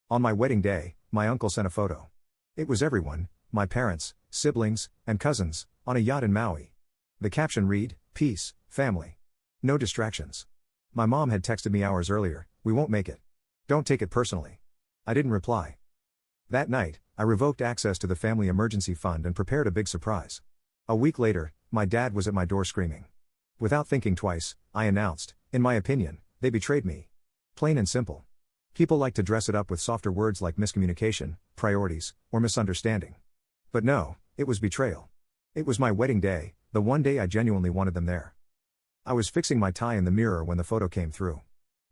On my wedding day, my uncle sent a photo. It was everyone, my parents, siblings, and cousins, on a yacht in Maui. The caption read, "Peace, family. No distractions." My mom had texted me hours earlier, "We won't make it. Don't take it personally." I didn't reply. That night, I revoked access to the family emergency fund and prepared a big surprise. A week later, my dad was at my door screaming. Without thinking twice, I announced, in my opinion, they betrayed me. Plain and simple. People like to dress it up with softer words like miscommunication, priorities, or misunderstanding. But no, it was betrayal. It was my wedding day, the one day I genuinely wanted them there. I was fixing my tie in the mirror when the photo came through.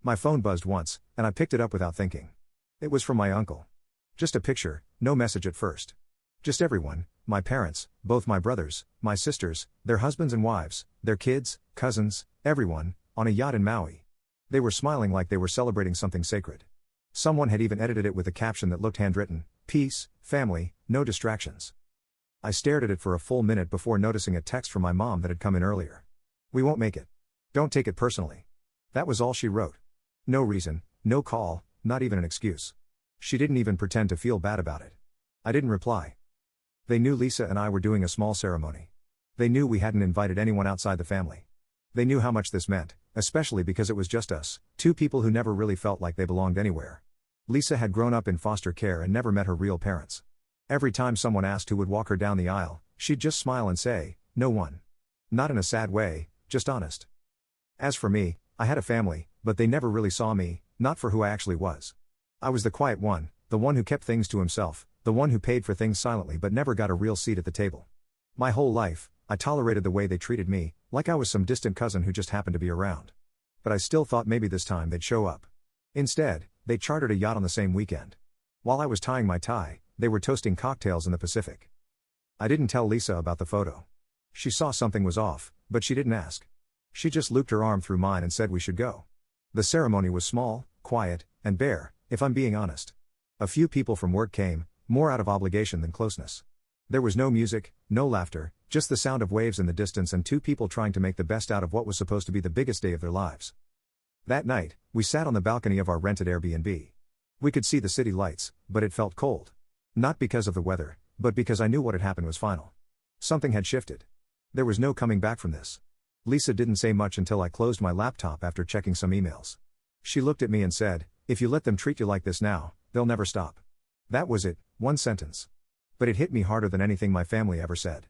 My phone buzzed once, and I picked it up without thinking. It was from my uncle. Just a picture, no message at first. Just everyone, my parents, both my brothers, my sisters, their husbands and wives, their kids, cousins, everyone, on a yacht in Maui. They were smiling like they were celebrating something sacred. Someone had even edited it with a caption that looked handwritten, "Peace, family, no distractions." I stared at it for a full minute before noticing a text from my mom that had come in earlier. "We won't make it. Don't take it personally." That was all she wrote. No reason, no call, not even an excuse. She didn't even pretend to feel bad about it. I didn't reply. They knew Lisa and I were doing a small ceremony. They knew we hadn't invited anyone outside the family. They knew how much this meant, especially because it was just us, two people who never really felt like they belonged anywhere. Lisa had grown up in foster care and never met her real parents. Every time someone asked who would walk her down the aisle, she'd just smile and say, "No one." Not in a sad way, just honest. As for me, I had a family, but they never really saw me, not for who I actually was. I was the quiet one, the one who kept things to himself, the one who paid for things silently but never got a real seat at the table. My whole life, I tolerated the way they treated me, like I was some distant cousin who just happened to be around. But I still thought maybe this time they'd show up. Instead, they chartered a yacht on the same weekend. While I was tying my tie, they were toasting cocktails in the Pacific. I didn't tell Lisa about the photo. She saw something was off, but she didn't ask. She just looped her arm through mine and said we should go. The ceremony was small, quiet, and bare, if I'm being honest. A few people from work came, more out of obligation than closeness. There was no music, no laughter, just the sound of waves in the distance and two people trying to make the best out of what was supposed to be the biggest day of their lives. That night, we sat on the balcony of our rented Airbnb. We could see the city lights, but it felt cold. Not because of the weather, but because I knew what had happened was final. Something had shifted. There was no coming back from this. Lisa didn't say much until I closed my laptop after checking some emails. She looked at me and said, "If you let them treat you like this now, they'll never stop." That was it, one sentence. But it hit me harder than anything my family ever said.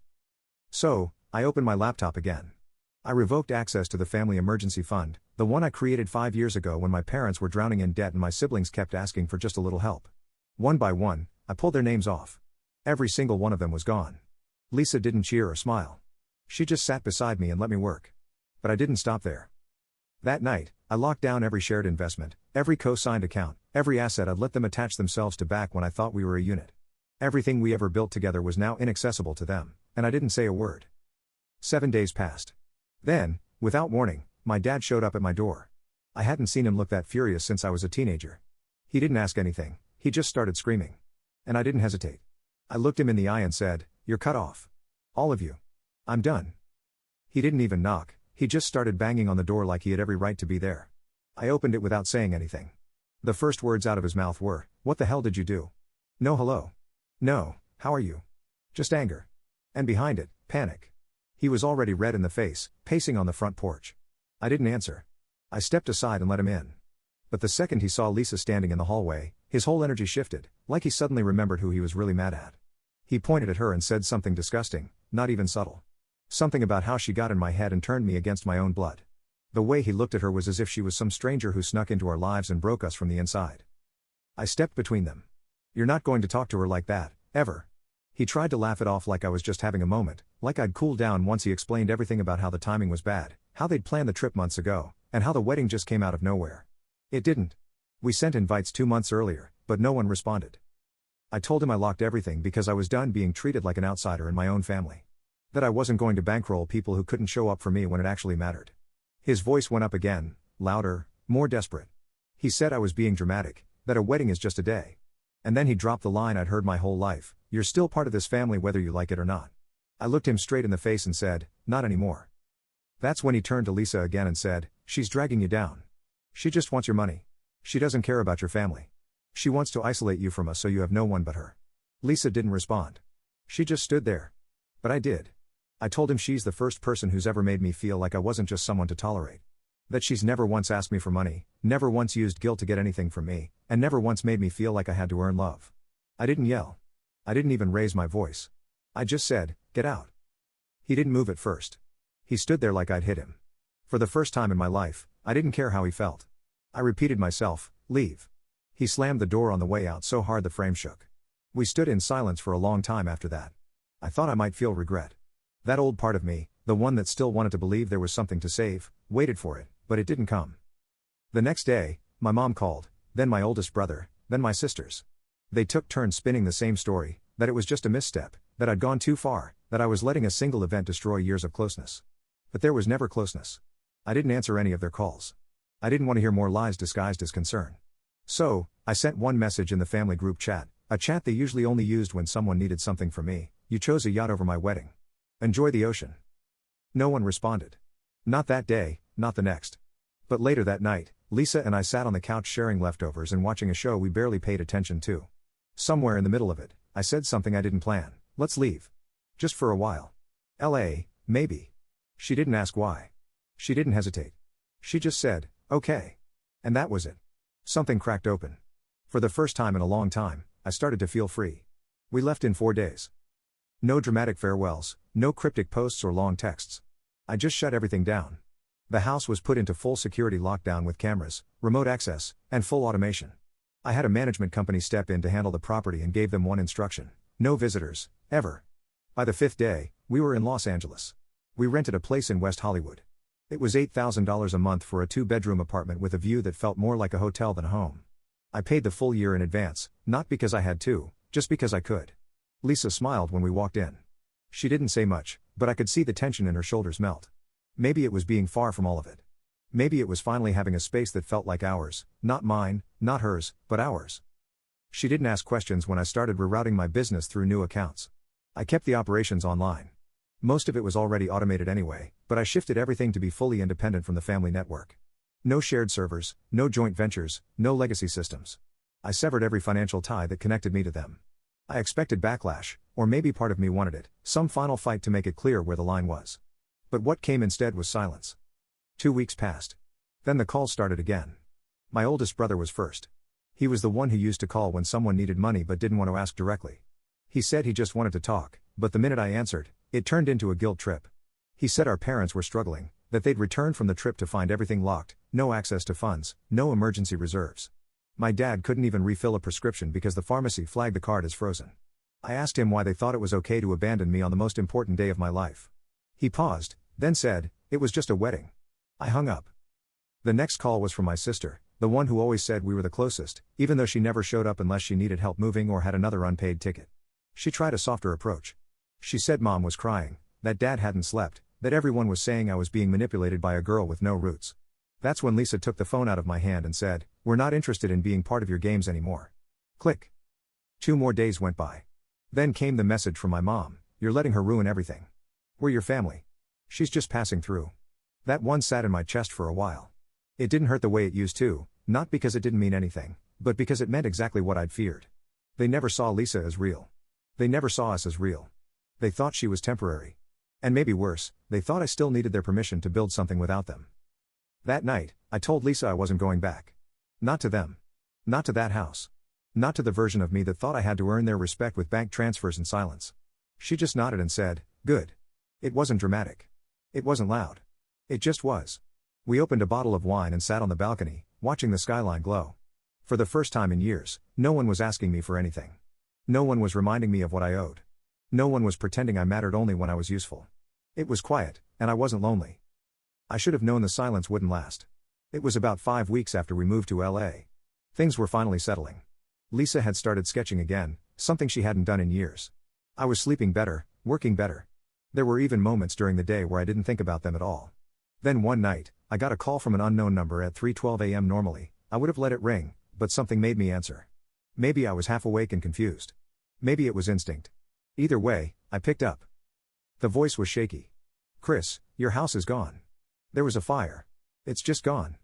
So, I opened my laptop again. I revoked access to the family emergency fund, the one I created 5 years ago when my parents were drowning in debt and my siblings kept asking for just a little help. One by one, I pulled their names off. Every single one of them was gone. Lisa didn't cheer or smile. She just sat beside me and let me work. But I didn't stop there. That night, I locked down every shared investment, every co-signed account, every asset I'd let them attach themselves to back when I thought we were a unit. Everything we ever built together was now inaccessible to them, and I didn't say a word. 7 days passed. Then, without warning, my dad showed up at my door. I hadn't seen him look that furious since I was a teenager. He didn't ask anything, he just started screaming. And I didn't hesitate. I looked him in the eye and said, "You're cut off. All of you. I'm done." He didn't even knock, he just started banging on the door like he had every right to be there. I opened it without saying anything. The first words out of his mouth were, "What the hell did you do?" No hello. No, how are you? Just anger. And behind it, panic. He was already red in the face, pacing on the front porch. I didn't answer. I stepped aside and let him in. But the second he saw Lisa standing in the hallway, his whole energy shifted, like he suddenly remembered who he was really mad at. He pointed at her and said something disgusting, not even subtle. Something about how she got in my head and turned me against my own blood. The way he looked at her was as if she was some stranger who snuck into our lives and broke us from the inside. I stepped between them. "You're not going to talk to her like that, ever." He tried to laugh it off like I was just having a moment, like I'd cooled down once he explained everything about how the timing was bad, how they'd planned the trip months ago, and how the wedding just came out of nowhere. It didn't. We sent invites 2 months earlier, but no one responded. I told him I locked everything because I was done being treated like an outsider in my own family. That I wasn't going to bankroll people who couldn't show up for me when it actually mattered. His voice went up again, louder, more desperate. He said I was being dramatic, that a wedding is just a day. And then he dropped the line I'd heard my whole life, "You're still part of this family whether you like it or not." I looked him straight in the face and said, "Not anymore." That's when he turned to Lisa again and said, "She's dragging you down. She just wants your money. She doesn't care about your family. She wants to isolate you from us so you have no one but her. Lisa didn't respond. She just stood there. But I did. I told him she's the first person who's ever made me feel like I wasn't just someone to tolerate. That she's never once asked me for money, never once used guilt to get anything from me, and never once made me feel like I had to earn love. I didn't yell. I didn't even raise my voice. I just said, "Get out." He didn't move at first. He stood there like I'd hit him. For the first time in my life, I didn't care how he felt. I repeated myself, "Leave." He slammed the door on the way out so hard the frame shook. We stood in silence for a long time after that. I thought I might feel regret. That old part of me, the one that still wanted to believe there was something to save, waited for it, but it didn't come. The next day, my mom called, then my oldest brother, then my sisters. They took turns spinning the same story, that it was just a misstep, that I'd gone too far, that I was letting a single event destroy years of closeness. But there was never closeness. I didn't answer any of their calls. I didn't want to hear more lies disguised as concern. So, I sent one message in the family group chat, a chat they usually only used when someone needed something from me: "You chose a yacht over my wedding. Enjoy the ocean." No one responded. Not that day, not the next. But later that night, Lisa and I sat on the couch sharing leftovers and watching a show we barely paid attention to. Somewhere in the middle of it, I said something I didn't plan: "Let's leave. Just for a while. LA, maybe." She didn't ask why. She didn't hesitate. She just said, "Okay." And that was it. Something cracked open. For the first time in a long time, I started to feel free. We left in 4 days. No dramatic farewells, no cryptic posts or long texts. I just shut everything down. The house was put into full security lockdown with cameras, remote access, and full automation. I had a management company step in to handle the property and gave them one instruction: no visitors, ever. By the 5th day, we were in Los Angeles. We rented a place in West Hollywood. It was $8,000 a month for a 2-bedroom apartment with a view that felt more like a hotel than a home. I paid the full year in advance, not because I had to, just because I could. Lisa smiled when we walked in. She didn't say much, but I could see the tension in her shoulders melt. Maybe it was being far from all of it. Maybe it was finally having a space that felt like ours, not mine, not hers, but ours. She didn't ask questions when I started rerouting my business through new accounts. I kept the operations online. Most of it was already automated anyway, but I shifted everything to be fully independent from the family network. No shared servers, no joint ventures, no legacy systems. I severed every financial tie that connected me to them. I expected backlash, or maybe part of me wanted it, some final fight to make it clear where the line was. But what came instead was silence. 2 weeks passed. Then the calls started again. My oldest brother was first. He was the one who used to call when someone needed money but didn't want to ask directly. He said he just wanted to talk, but the minute I answered, it turned into a guilt trip. He said our parents were struggling, that they'd returned from the trip to find everything locked, no access to funds, no emergency reserves. My dad couldn't even refill a prescription because the pharmacy flagged the card as frozen. I asked him why they thought it was okay to abandon me on the most important day of my life. He paused, then said, "It was just a wedding." I hung up. The next call was from my sister, the one who always said we were the closest, even though she never showed up unless she needed help moving or had another unpaid ticket. She tried a softer approach. She said Mom was crying, that Dad hadn't slept, that everyone was saying I was being manipulated by a girl with no roots. That's when Lisa took the phone out of my hand and said, "We're not interested in being part of your games anymore." Click. 2 more days went by. Then came the message from my mom: "You're letting her ruin everything. We're your family. She's just passing through." That one sat in my chest for a while. It didn't hurt the way it used to, not because it didn't mean anything, but because it meant exactly what I'd feared. They never saw Lisa as real. They never saw us as real. They thought she was temporary. And maybe worse, they thought I still needed their permission to build something without them. That night, I told Lisa I wasn't going back. Not to them. Not to that house. Not to the version of me that thought I had to earn their respect with bank transfers and silence. She just nodded and said, "Good." It wasn't dramatic. It wasn't loud. It just was. We opened a bottle of wine and sat on the balcony, watching the skyline glow. For the first time in years, no one was asking me for anything. No one was reminding me of what I owed. No one was pretending I mattered only when I was useful. It was quiet, and I wasn't lonely. I should have known the silence wouldn't last. It was about 5 weeks after we moved to LA. Things were finally settling. Lisa had started sketching again, something she hadn't done in years. I was sleeping better, working better. There were even moments during the day where I didn't think about them at all. Then one night, I got a call from an unknown number at 3:12 a.m. Normally, I would have let it ring, but something made me answer. Maybe I was half awake and confused. Maybe it was instinct. Either way, I picked up. The voice was shaky. "Chris, your house is gone. There was a fire. It's just gone."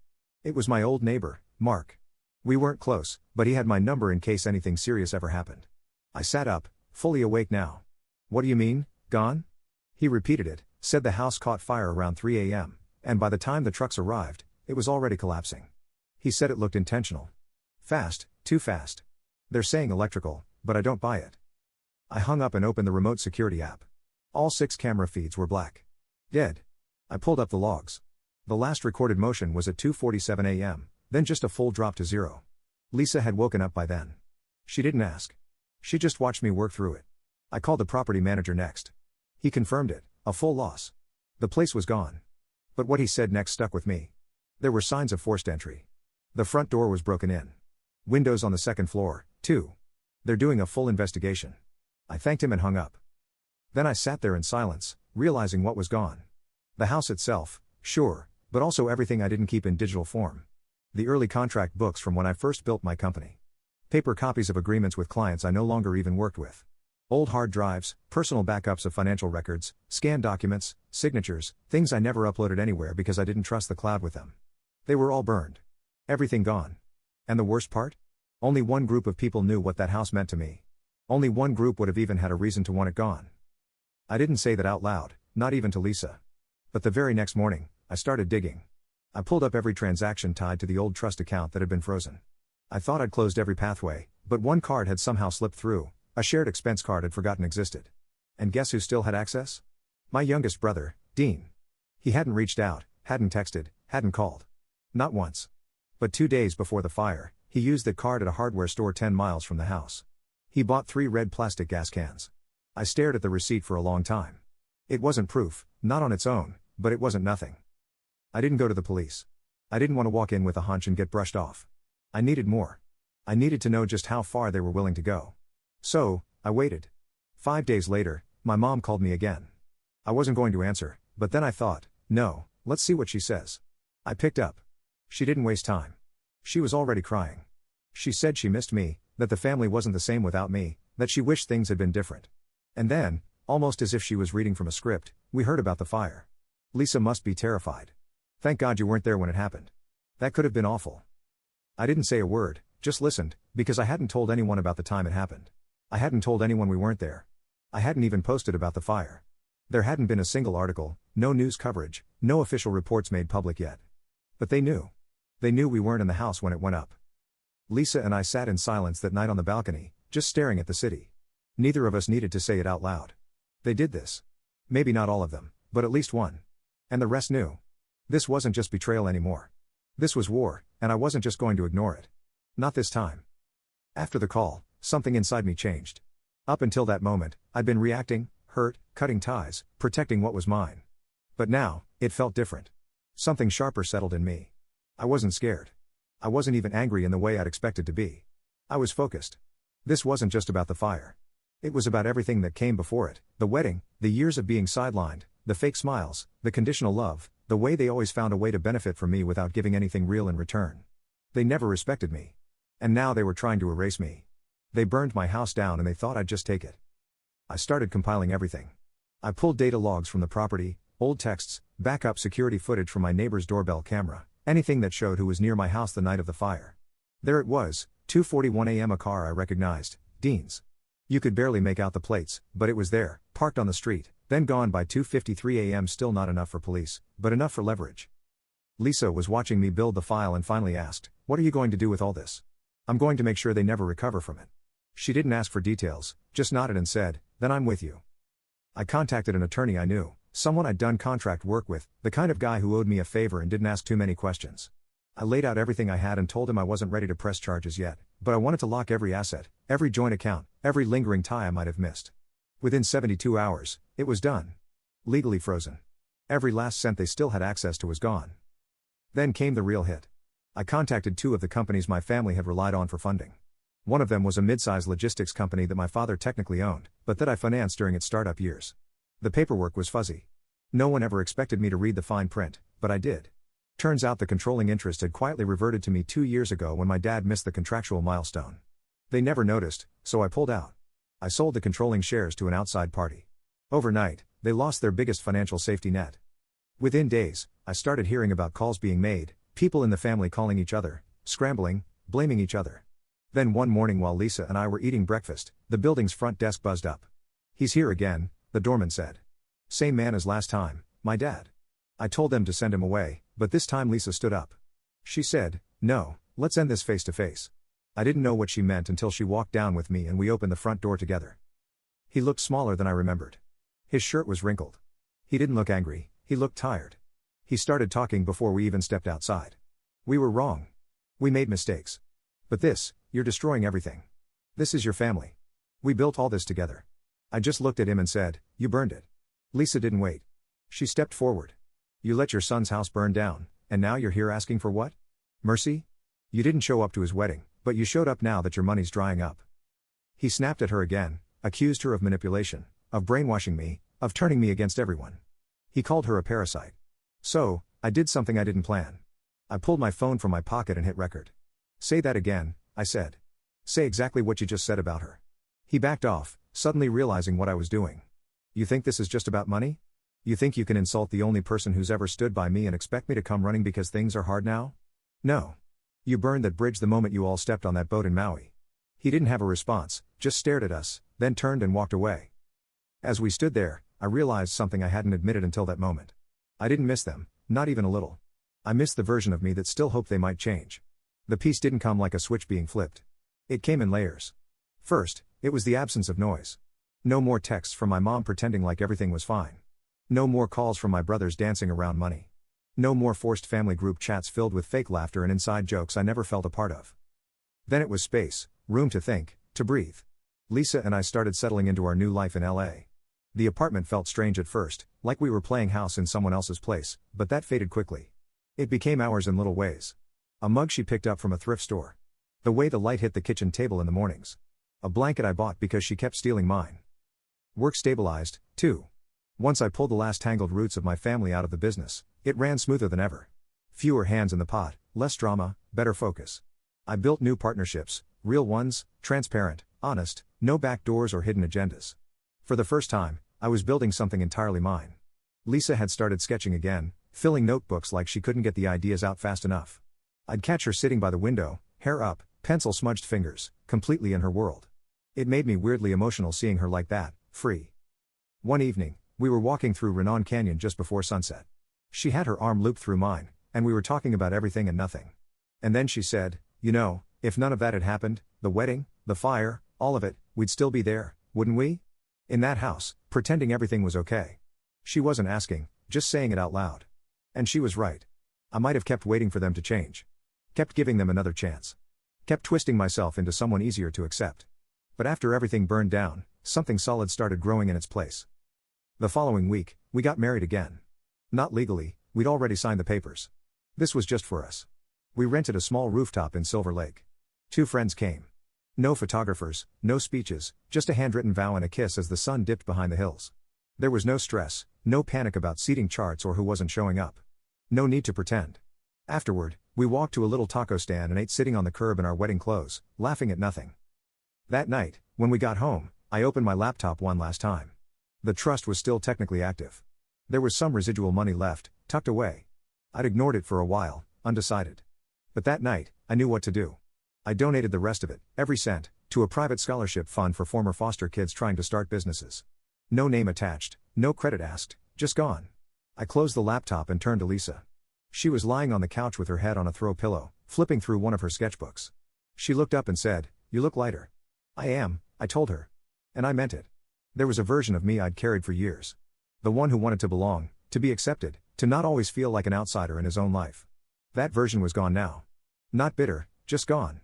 It was my old neighbor, Mark. We weren't close, but he had my number in case anything serious ever happened. I sat up, fully awake now. What do you mean, gone? He repeated it, said the house caught fire around 3 a.m., and by the time the trucks arrived, it was already collapsing. He said it looked intentional. Fast, too fast. They're saying electrical, but I don't buy it. I hung up and opened the remote security app. All 6 camera feeds were black. Dead. I pulled up the logs. The last recorded motion was at 2:47 a.m., then just a full drop to 0. Lisa had woken up by then. She didn't ask. She just watched me work through it. I called the property manager next. He confirmed it, a full loss. The place was gone. But what he said next stuck with me. There were signs of forced entry. The front door was broken in. Windows on the second floor, too. They're doing a full investigation. I thanked him and hung up. Then I sat there in silence, realizing what was gone. The house itself, sure, but also everything I didn't keep in digital form. The early contract books from when I first built my company. Paper copies of agreements with clients I no longer even worked with. Old hard drives, personal backups of financial records, scanned documents, signatures, things I never uploaded anywhere because I didn't trust the cloud with them. They were all burned. Everything gone. And the worst part? Only one group of people knew what that house meant to me. Only one group would have even had a reason to want it gone. I didn't say that out loud, not even to Lisa. But the very next morning, I started digging. I pulled up every transaction tied to the old trust account that had been frozen. I thought I'd closed every pathway, but one card had somehow slipped through, a shared expense card I'd forgotten existed. And guess who still had access? My youngest brother, Dean. He hadn't reached out, hadn't texted, hadn't called. Not once. But 2 days before the fire, he used that card at a hardware store 10 miles from the house. He bought 3 red plastic gas cans. I stared at the receipt for a long time. It wasn't proof, not on its own, but it wasn't nothing. I didn't go to the police. I didn't want to walk in with a hunch and get brushed off. I needed more. I needed to know just how far they were willing to go. So, I waited. 5 days later, my mom called me again. I wasn't going to answer, but then I thought, no, let's see what she says. I picked up. She didn't waste time. She was already crying. She said she missed me, that the family wasn't the same without me, that she wished things had been different. And then, almost as if she was reading from a script, we heard about the fire. Lisa must be terrified. Thank God you weren't there when it happened. That could have been awful. I didn't say a word, just listened, because I hadn't told anyone about the time it happened. I hadn't told anyone we weren't there. I hadn't even posted about the fire. There hadn't been a single article, no news coverage, no official reports made public yet. But they knew. They knew we weren't in the house when it went up. Lisa and I sat in silence that night on the balcony, just staring at the city. Neither of us needed to say it out loud. They did this. Maybe not all of them, but at least one. And the rest knew. This wasn't just betrayal anymore. This was war, and I wasn't just going to ignore it. Not this time. After the call, something inside me changed. Up until that moment, I'd been reacting, hurt, cutting ties, protecting what was mine. But now, it felt different. Something sharper settled in me. I wasn't scared. I wasn't even angry in the way I'd expected to be. I was focused. This wasn't just about the fire. It was about everything that came before it, the wedding, the years of being sidelined, the fake smiles, the conditional love, the way they always found a way to benefit from me without giving anything real in return. They never respected me. And now they were trying to erase me. They burned my house down and they thought I'd just take it. I started compiling everything. I pulled data logs from the property, old texts, backup security footage from my neighbor's doorbell camera, anything that showed who was near my house the night of the fire. There it was, 2:41 a.m. a car I recognized, Dean's. You could barely make out the plates, but it was there, parked on the street, then gone by 2:53 a.m. Still not enough for police, but enough for leverage. Lisa was watching me build the file and finally asked, "What are you going to do with all this?" "I'm going to make sure they never recover from it." She didn't ask for details, just nodded and said, "Then I'm with you." I contacted an attorney I knew, someone I'd done contract work with, the kind of guy who owed me a favor and didn't ask too many questions. I laid out everything I had and told him I wasn't ready to press charges yet, but I wanted to lock every asset, every joint account, every lingering tie I might have missed. Within 72 hours, it was done. Legally frozen. Every last cent they still had access to was gone. Then came the real hit. I contacted 2 of the companies my family had relied on for funding. One of them was a mid-sized logistics company that my father technically owned, but that I financed during its startup years. The paperwork was fuzzy. No one ever expected me to read the fine print, but I did. Turns out the controlling interest had quietly reverted to me 2 years ago when my dad missed the contractual milestone. They never noticed, so I pulled out. I sold the controlling shares to an outside party. Overnight, they lost their biggest financial safety net. Within days, I started hearing about calls being made, people in the family calling each other, scrambling, blaming each other. Then one morning while Lisa and I were eating breakfast, the building's front desk buzzed up. "He's here again," the doorman said. "Same man as last time, my dad." I told them to send him away, but this time Lisa stood up. She said, "No, let's end this face to face." I didn't know what she meant until she walked down with me and we opened the front door together. He looked smaller than I remembered. His shirt was wrinkled. He didn't look angry, he looked tired. He started talking before we even stepped outside. "We were wrong. We made mistakes. But this, you're destroying everything. This is your family. We built all this together." I just looked at him and said, "You burned it." Lisa didn't wait. She stepped forward. "You let your son's house burn down, and now you're here asking for what? Mercy? You didn't show up to his wedding, but you showed up now that your money's drying up." He snapped at her again, accused her of manipulation, of brainwashing me, of turning me against everyone. He called her a parasite. So, I did something I didn't plan. I pulled my phone from my pocket and hit record. "Say that again," I said. "Say exactly what you just said about her." He backed off, suddenly realizing what I was doing. "You think this is just about money? You think you can insult the only person who's ever stood by me and expect me to come running because things are hard now? No. You burned that bridge the moment you all stepped on that boat in Maui." He didn't have a response, just stared at us, then turned and walked away. As we stood there, I realized something I hadn't admitted until that moment. I didn't miss them, not even a little. I missed the version of me that still hoped they might change. The peace didn't come like a switch being flipped. It came in layers. First, it was the absence of noise. No more texts from my mom pretending like everything was fine. No more calls from my brothers dancing around money. No more forced family group chats filled with fake laughter and inside jokes I never felt a part of. Then it was space, room to think, to breathe. Lisa and I started settling into our new life in LA. The apartment felt strange at first, like we were playing house in someone else's place, but that faded quickly. It became ours in little ways. A mug she picked up from a thrift store. The way the light hit the kitchen table in the mornings. A blanket I bought because she kept stealing mine. Work stabilized, too. Once I pulled the last tangled roots of my family out of the business, it ran smoother than ever. Fewer hands in the pot, less drama, better focus. I built new partnerships, real ones, transparent, honest, no back doors or hidden agendas. For the first time, I was building something entirely mine. Lisa had started sketching again, filling notebooks like she couldn't get the ideas out fast enough. I'd catch her sitting by the window, hair up, pencil-smudged fingers, completely in her world. It made me weirdly emotional seeing her like that, free. One evening, we were walking through Renon Canyon just before sunset. She had her arm looped through mine, and we were talking about everything and nothing. And then she said, "You know, if none of that had happened, the wedding, the fire, all of it, we'd still be there, wouldn't we? In that house, pretending everything was okay." She wasn't asking, just saying it out loud. And she was right. I might have kept waiting for them to change. Kept giving them another chance. Kept twisting myself into someone easier to accept. But after everything burned down, something solid started growing in its place. The following week, we got married again. Not legally, we'd already signed the papers. This was just for us. We rented a small rooftop in Silver Lake. 2 friends came. No photographers, no speeches, just a handwritten vow and a kiss as the sun dipped behind the hills. There was no stress, no panic about seating charts or who wasn't showing up. No need to pretend. Afterward, we walked to a little taco stand and ate sitting on the curb in our wedding clothes, laughing at nothing. That night, when we got home, I opened my laptop one last time. The trust was still technically active. There was some residual money left, tucked away. I'd ignored it for a while, undecided. But that night, I knew what to do. I donated the rest of it, every cent, to a private scholarship fund for former foster kids trying to start businesses. No name attached, no credit asked, just gone. I closed the laptop and turned to Lisa. She was lying on the couch with her head on a throw pillow, flipping through one of her sketchbooks. She looked up and said, "You look lighter." "I am," I told her. And I meant it. There was a version of me I'd carried for years. The one who wanted to belong, to be accepted, to not always feel like an outsider in his own life. That version was gone now. Not bitter, just gone.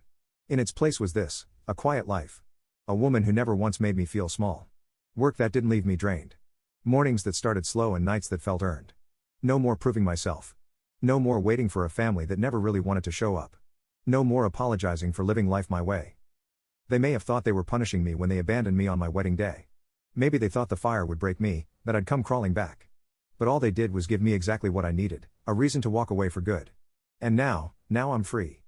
In its place was this, a quiet life. A woman who never once made me feel small. Work that didn't leave me drained. Mornings that started slow and nights that felt earned. No more proving myself. No more waiting for a family that never really wanted to show up. No more apologizing for living life my way. They may have thought they were punishing me when they abandoned me on my wedding day. Maybe they thought the fire would break me, that I'd come crawling back. But all they did was give me exactly what I needed, a reason to walk away for good. And now I'm free.